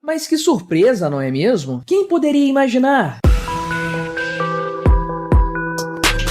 Mas que surpresa, não é mesmo? Quem poderia imaginar?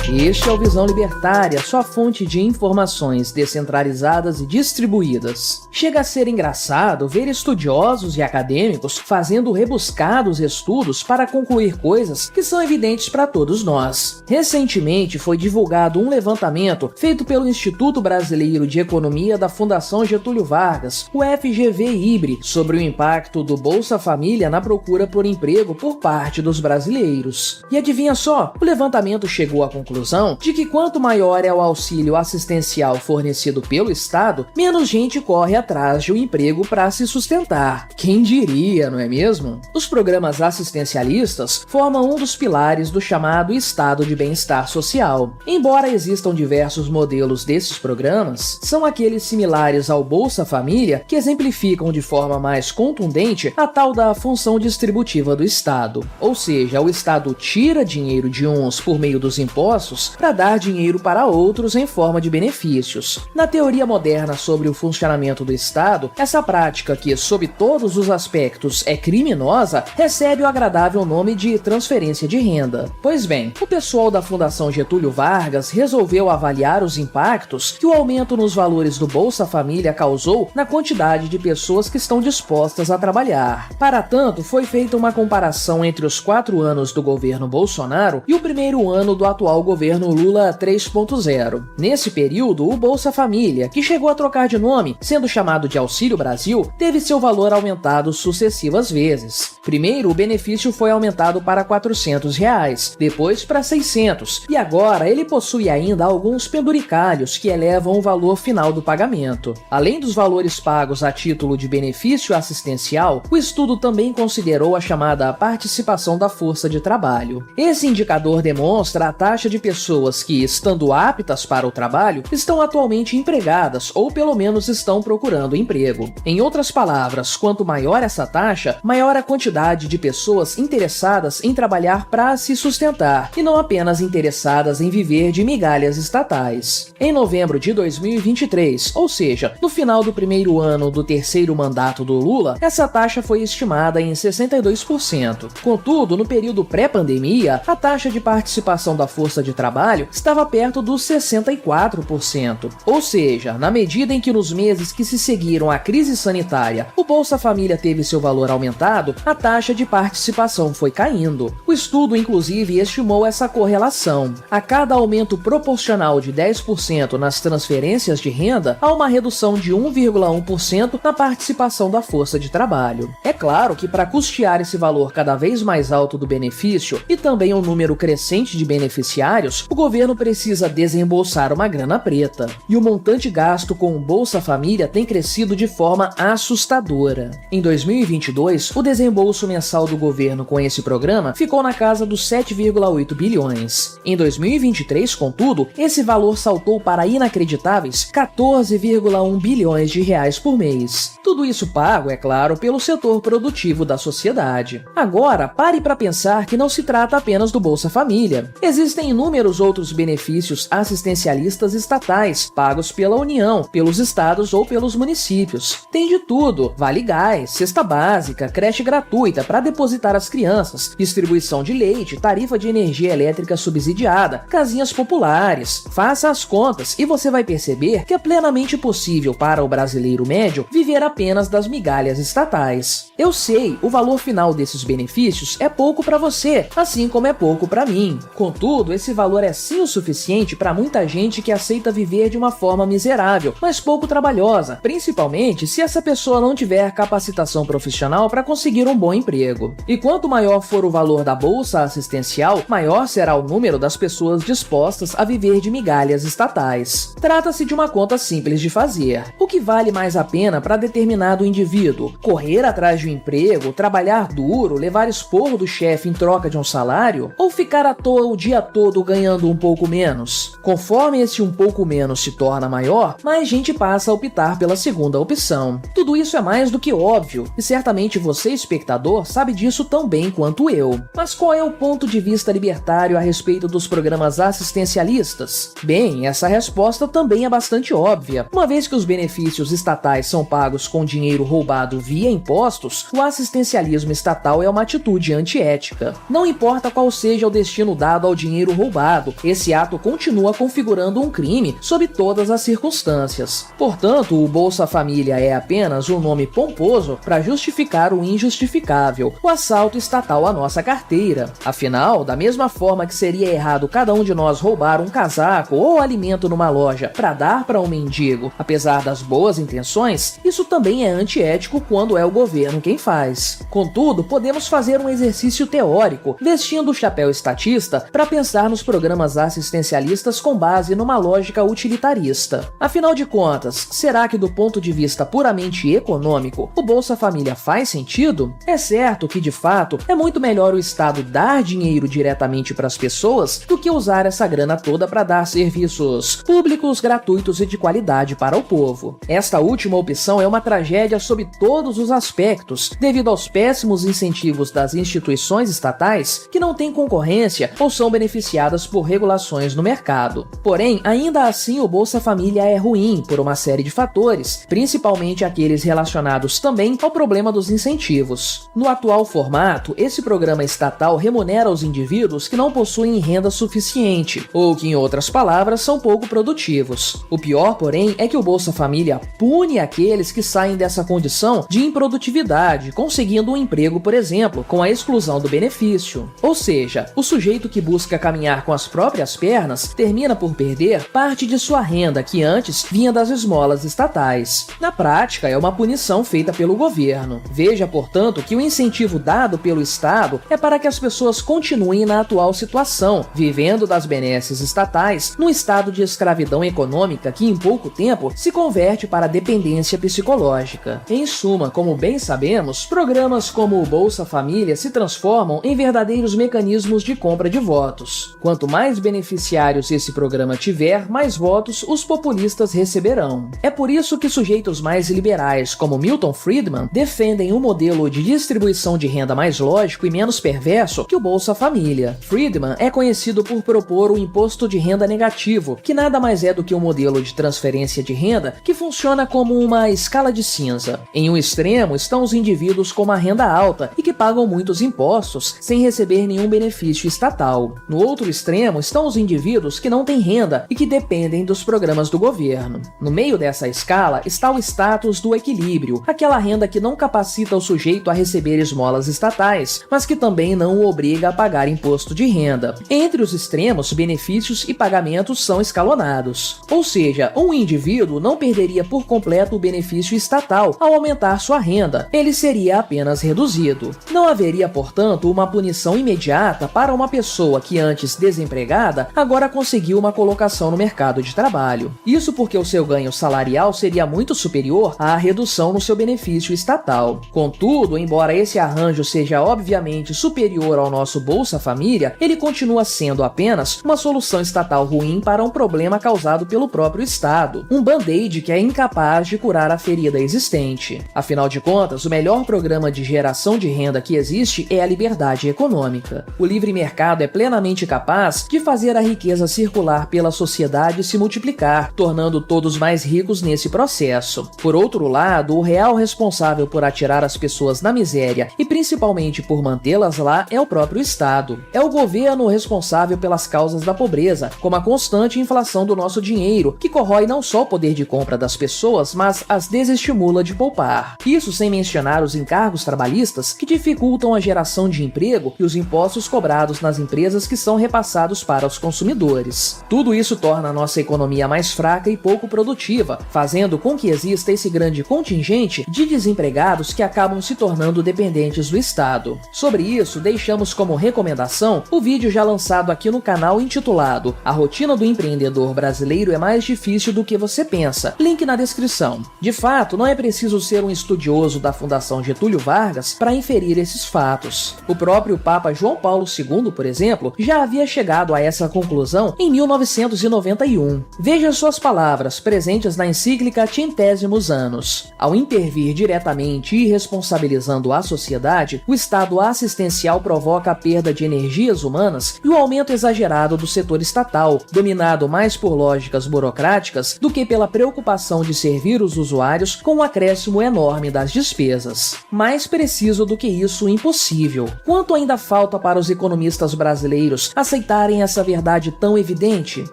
Este é o Visão Libertária, sua fonte de informações descentralizadas e distribuídas. Chega a ser engraçado ver estudiosos e acadêmicos fazendo rebuscados estudos para concluir coisas que são evidentes para todos nós. Recentemente foi divulgado um levantamento feito pelo Instituto Brasileiro de Economia da Fundação Getúlio Vargas, o FGV-IBRE, sobre o impacto do Bolsa Família na procura por emprego por parte dos brasileiros. E adivinha só, o levantamento chegou à conclusão de que quanto maior é o auxílio assistencial fornecido pelo Estado, menos gente corre atrás de um emprego para se sustentar. Quem diria, não é mesmo? Os programas assistencialistas formam um dos pilares do chamado Estado de Bem-Estar Social. Embora existam diversos modelos desses programas, são aqueles similares ao Bolsa Família que exemplificam de forma mais contundente a tal da função distributiva do Estado. Ou seja, o Estado tira dinheiro de uns por meio dos impostos para dar dinheiro para outros em forma de benefícios. Na teoria moderna sobre o funcionamento do Estado, essa prática, que sob todos os aspectos é criminosa, recebe o agradável nome de transferência de renda. Pois bem, o pessoal da Fundação Getúlio Vargas resolveu avaliar os impactos que o aumento nos valores do Bolsa Família causou na quantidade de pessoas que estão dispostas a trabalhar. Para tanto, foi feita uma comparação entre os 4 anos do governo Bolsonaro e o primeiro ano do atual governo Lula 3.0. Nesse período, o Bolsa Família, que chegou a trocar de nome, sendo chamado de Auxílio Brasil, teve seu valor aumentado sucessivas vezes. Primeiro, o benefício foi aumentado para R$ 400, depois para 600, e agora ele possui ainda alguns penduricalhos que elevam o valor final do pagamento. Além dos valores pagos a título de benefício assistencial, o estudo também considerou a chamada participação da força de trabalho. Esse indicador demonstra a taxa de pessoas que, estando aptas para o trabalho, estão atualmente empregadas ou pelo menos estão procurando emprego. Em outras palavras, quanto maior essa taxa, maior a quantidade de pessoas interessadas em trabalhar para se sustentar e não apenas interessadas em viver de migalhas estatais. Em novembro de 2023, ou seja, no final do primeiro ano do terceiro mandato do Lula, essa taxa foi estimada em 62%. Contudo, no período pré-pandemia, a taxa de participação da força de trabalho estava perto dos 64%. Ou seja, na medida em que nos meses que se seguiram à crise sanitária, o Bolsa Família teve seu valor aumentado, a taxa de participação foi caindo. O estudo, inclusive, estimou essa correlação. A cada aumento proporcional de 10% nas transferências de renda, há uma redução de 1,1% na participação da força de trabalho. É claro que para custear esse valor cada vez mais alto do benefício e também um número crescente de beneficiários, o governo precisa desembolsar uma grana preta. E o montante gasto com o Bolsa Família tem crescido de forma assustadora. Em 2022, o desembolso mensal do governo com esse programa ficou na casa dos 7,8 bilhões. Em 2023, contudo, esse valor saltou para inacreditáveis 14,1 bilhões de reais por mês. Tudo isso pago, é claro, pelo setor produtivo da sociedade. Agora, pare para pensar que não se trata apenas do Bolsa Família. Existem inúmeros outros benefícios assistencialistas estatais, pagos pela União, pelos estados ou pelos municípios. Tem de tudo: vale gás, cesta básica, creche gratuita para depositar as crianças, distribuição de leite, tarifa de energia elétrica subsidiada, casinhas populares. Faça as contas e você vai perceber que é plenamente possível para o brasileiro médio viver apenas das migalhas estatais. Eu sei, o valor final desses benefícios é pouco para você, assim como é pouco para mim. Contudo, esse valor é sim o suficiente para muita gente que aceita viver de uma forma miserável, mas pouco trabalhosa, principalmente se essa pessoa não tiver capacitação profissional para conseguir um bom emprego. E quanto maior for o valor da bolsa assistencial, maior será o número das pessoas dispostas a viver de migalhas estatais. Trata-se de uma conta simples de fazer. O que vale mais a pena para determinado indivíduo? Correr atrás de um emprego, trabalhar duro, levar esporro do chefe em troca de um salário? Ou ficar à toa o dia todo ganhando um pouco menos? Conforme esse um pouco menos se torna maior, mais gente passa a optar pela segunda opção. Tudo isso é mais do que óbvio, e certamente você, espectador, sabe disso tão bem quanto eu. Mas qual é o ponto de vista libertário a respeito dos programas assistencialistas? Bem, essa resposta também é bastante óbvia. Uma vez que os benefícios estatais são pagos com dinheiro roubado via impostos, o assistencialismo estatal é uma atitude antiética. Não importa qual seja o destino dado ao dinheiro roubado, esse ato continua configurando um crime sob todas as circunstâncias. Portanto, o Bolsa Família é apenas um nome pomposo para justificar o injustificável, o assalto estatal à nossa carteira. Afinal, da mesma forma que seria errado cada um de nós roubar um casaco ou alimento numa loja para dar para um mendigo, apesar das boas intenções, isso também é antiético quando é o governo quem faz. Contudo, podemos fazer um exercício teórico, vestindo o chapéu estatista, para pensar nos programas assistencialistas com base numa lógica utilitarista. Afinal de contas, será que do ponto de vista puramente econômico, o Bolsa Família faz sentido? É certo que, de fato, é muito melhor o Estado dar dinheiro diretamente para as pessoas do que usar essa grana toda para dar serviços públicos, gratuitos e de qualidade para o povo. Esta última opção é uma tragédia sob todos os aspectos, devido aos péssimos incentivos das instituições estatais que não têm concorrência ou são beneficiadas por regulações no mercado. Porém, ainda assim o Bolsa Família é ruim por uma série de fatores, principalmente aqueles relacionados também ao problema dos incentivos. No atual formato, esse programa estatal remunera os indivíduos que não possuem renda suficiente, ou que, em outras palavras, são pouco produtivos. O pior, porém, é que o Bolsa Família pune aqueles que saem dessa condição de improdutividade, conseguindo um emprego, por exemplo, com a exclusão do benefício. Ou seja, o sujeito que busca caminhar com as próprias pernas termina por perder parte de sua renda que antes vinha das esmolas estatais. Na prática, é uma punição feita pelo governo. Veja, portanto, que o incentivo dado pelo Estado é para que as pessoas continuem na atual situação, vivendo das benesses estatais, num estado de escravidão econômica que, em pouco tempo, se converte para dependência psicológica. Em suma, como bem sabemos, programas como o Bolsa Família se transformam em verdadeiros mecanismos de compra de votos. Quanto mais beneficiários esse programa tiver, mais votos os populistas receberão. É por isso que sujeitos mais liberais, como Milton Friedman, defendem um modelo de distribuição de renda mais lógico e menos perverso que o Bolsa Família. Friedman é conhecido por propor o imposto de renda negativo, que nada mais é do que um modelo de transferência de renda que funciona como uma escala de cinza. Em um extremo estão os indivíduos com uma renda alta e que pagam muitos impostos sem receber nenhum benefício estatal. No outro extremo estão os indivíduos que não têm renda e que dependem dos programas do governo. No meio dessa escala está o status do equilíbrio, aquela renda que não capacita o sujeito a receber esmolas estatais, mas que também não o obriga a pagar imposto de renda. Entre os extremos, benefícios e pagamentos são escalonados. Ou seja, um indivíduo não perderia por completo o benefício estatal ao aumentar sua renda, ele seria apenas reduzido. Não haveria, portanto, uma punição imediata para uma pessoa que antes desempregada agora conseguiu uma colocação no mercado de trabalho. Isso porque o seu ganho salarial seria muito superior à redução no seu benefício estatal. Contudo, embora esse arranjo seja obviamente superior ao nosso Bolsa Família, ele continua sendo apenas uma solução estatal ruim para um problema causado pelo próprio Estado, um band-aid que é incapaz de curar a ferida existente. Afinal de contas, o melhor programa de geração de renda que existe é a liberdade econômica. O livre mercado é plenamente capaz de fazer a riqueza circular pela sociedade e se multiplicar, tornando todos mais ricos nesse processo. Por outro lado, o real responsável por atirar as pessoas na miséria e principalmente por mantê-las lá é o próprio Estado. É o governo responsável pelas causas da pobreza, como a constante inflação do nosso dinheiro, que corrói não só o poder de compra das pessoas, mas as desestimula de poupar. Isso sem mencionar os encargos trabalhistas que dificultam a geração de emprego e os impostos cobrados nas empresas que são repassados para os consumidores. Tudo isso torna a nossa economia mais fraca e pouco produtiva, fazendo com que exista esse grande contingente de desempregados que acabam se tornando dependentes do Estado. Sobre isso, deixamos como recomendação o vídeo já lançado aqui no canal intitulado "A rotina do empreendedor brasileiro é mais difícil do que você pensa", link na descrição. De fato, não é preciso ser um estudioso da Fundação Getúlio Vargas para inferir esses fatos. O próprio Papa João Paulo II, por exemplo, já havia chegado a essa conclusão em 1991. Veja suas palavras, presentes na encíclica Centésimos Annus. Ao intervir diretamente e responsabilizando a sociedade, o Estado assistencial provoca a perda de energias humanas e o aumento exagerado do setor estatal, dominado mais por lógicas burocráticas do que pela preocupação de servir os usuários com um acréscimo enorme das despesas. Mais preciso do que isso, impossível. Quanto ainda falta para os economistas brasileiros aceitarem essa verdade tão evidente?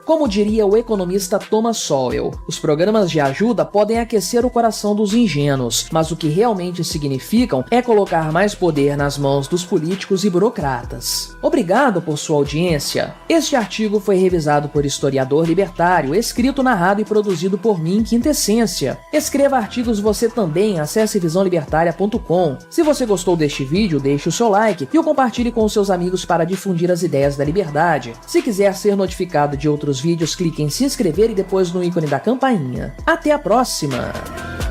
Como diria o economista Thomas Sowell, os programas de ajuda podem aquecer o coração dos ingênuos, mas o que realmente significam é colocar mais poder nas mãos dos políticos e burocratas. Obrigado por sua audiência. Este artigo foi revisado por historiador libertário, escrito, narrado e produzido por mim, Quintessência. Escreva artigos você também, acesse visãolibertaria.com. Se você gostou deste vídeo, deixe o seu like e o compartilhe com os seus amigos para difundir as ideias da liberdade. Se quiser ser notificado de outros vídeos, clique em se inscrever e depois no ícone da campainha. Até a próxima!